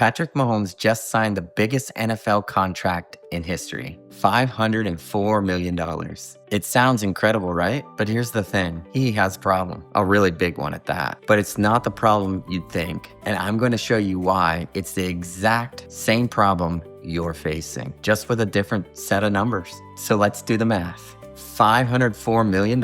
Patrick Mahomes just signed the biggest NFL contract in history, $504 million. It sounds incredible, right? But here's the thing. He has a problem, a really big one at that. But it's not the problem you'd think. And I'm going to show you why it's the exact same problem you're facing, just with a different set of numbers. So let's do the math. $504 million.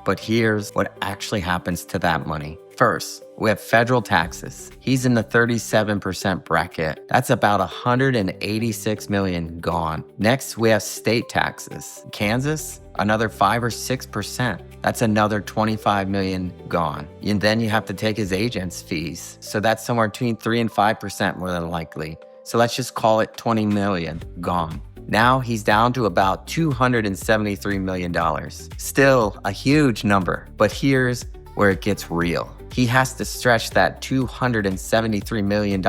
But here's what actually happens to that money. First, we have federal taxes. He's in the 37% bracket. That's about $186 million gone. Next, we have state taxes. Kansas, another 5 or 6%. That's another $25 million gone. And then you have to take his agent's fees. So that's somewhere between 3 and 5% more than likely. So let's just call it $20 million gone. Now he's down to about $273 million. Still a huge number, but here's where it gets real. He has to stretch that $273 million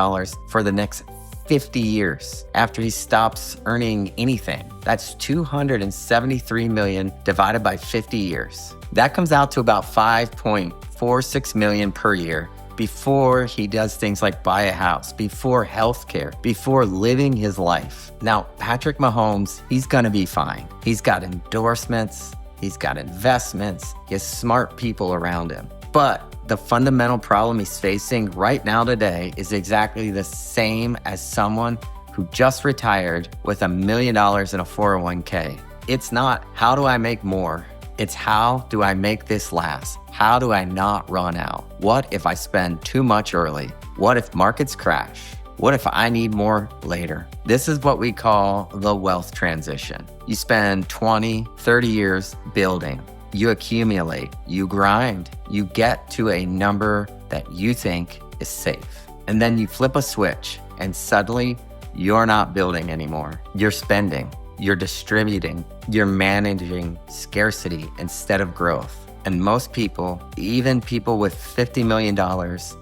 for the next 50 years after he stops earning anything. That's $273 million divided by 50 years. That comes out to about $5.46 million per year before he does things like buy a house, before healthcare, before living his life. Now, Patrick Mahomes, he's gonna be fine. He's got endorsements, he's got investments, he has smart people around him. But the fundamental problem he's facing right now today is exactly the same as someone who just retired with $1 million in a 401k. It's not, how do I make more? It's how do I make this last? How do I not run out? What if I spend too much early? What if markets crash? What if I need more later? This is what we call the wealth transition. You spend 20, 30 years building. You accumulate, you grind, you get to a number that you think is safe. And then you flip a switch and suddenly you're not building anymore. You're spending, you're distributing, you're managing scarcity instead of growth. And most people, even people with $50 million,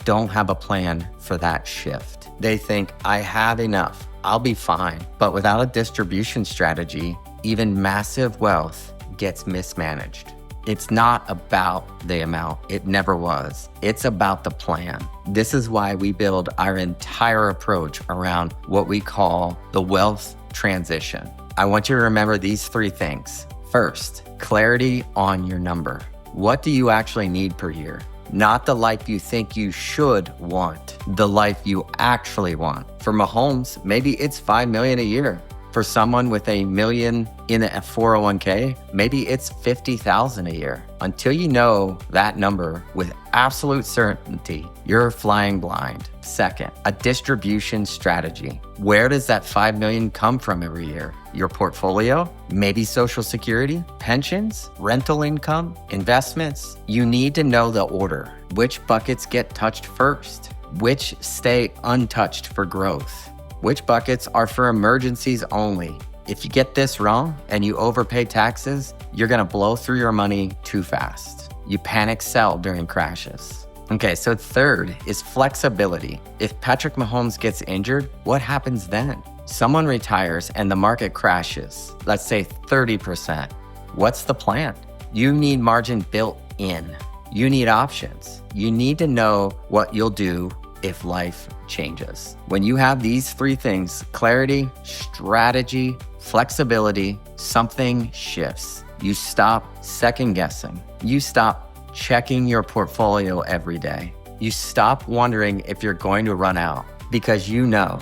don't have a plan for that shift. They think, I have enough, I'll be fine. But without a distribution strategy, even massive wealth gets mismanaged. It's not about the amount. It never was. It's about the plan. This is why we build our entire approach around what we call the wealth transition. I want you to remember these 3 things. First, clarity on your number. What do you actually need per year? Not the life you think you should want, the life you actually want. For Mahomes, maybe it's $5 million a year. For someone with $1 million in a 401k, maybe it's $50,000 a year. Until you know that number with absolute certainty, you're flying blind. Second, a distribution strategy. Where does that $5 million come from every year? Your portfolio? Maybe Social Security, pensions, rental income, investments? You need to know the order. Which buckets get touched first? Which stay untouched for growth? Which buckets are for emergencies only? If you get this wrong and you overpay taxes, you're gonna blow through your money too fast. You panic sell during crashes. Okay, so third is flexibility. If Patrick Mahomes gets injured, what happens then? Someone retires and the market crashes, let's say 30%. What's the plan? You need margin built in. You need options. You need to know what you'll do if life changes. When you have these 3 things, clarity, strategy, flexibility, something shifts. You stop second guessing. You stop checking your portfolio every day. You stop wondering if you're going to run out because you know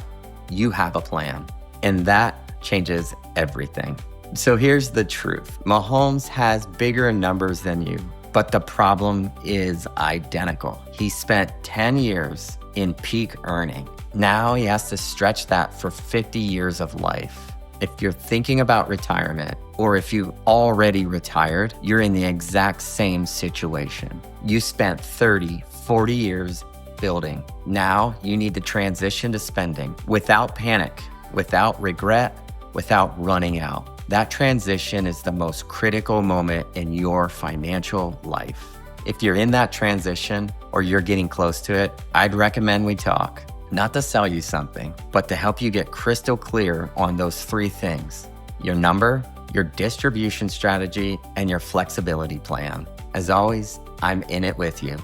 you have a plan. And that changes everything. So here's the truth. Mahomes has bigger numbers than you, but the problem is identical. He spent 10 years in peak earning. Now he has to stretch that for 50 years of life. If you're thinking about retirement, or if you already retired, you're in the exact same situation. You spent 30, 40 years building. Now you need to transition to spending without panic, without regret, without running out. That transition is the most critical moment in your financial life. If you're in that transition or you're getting close to it, I'd recommend we talk. Not to sell you something, but to help you get crystal clear on those 3 things: your number, your distribution strategy, and your flexibility plan. As always, I'm in it with you.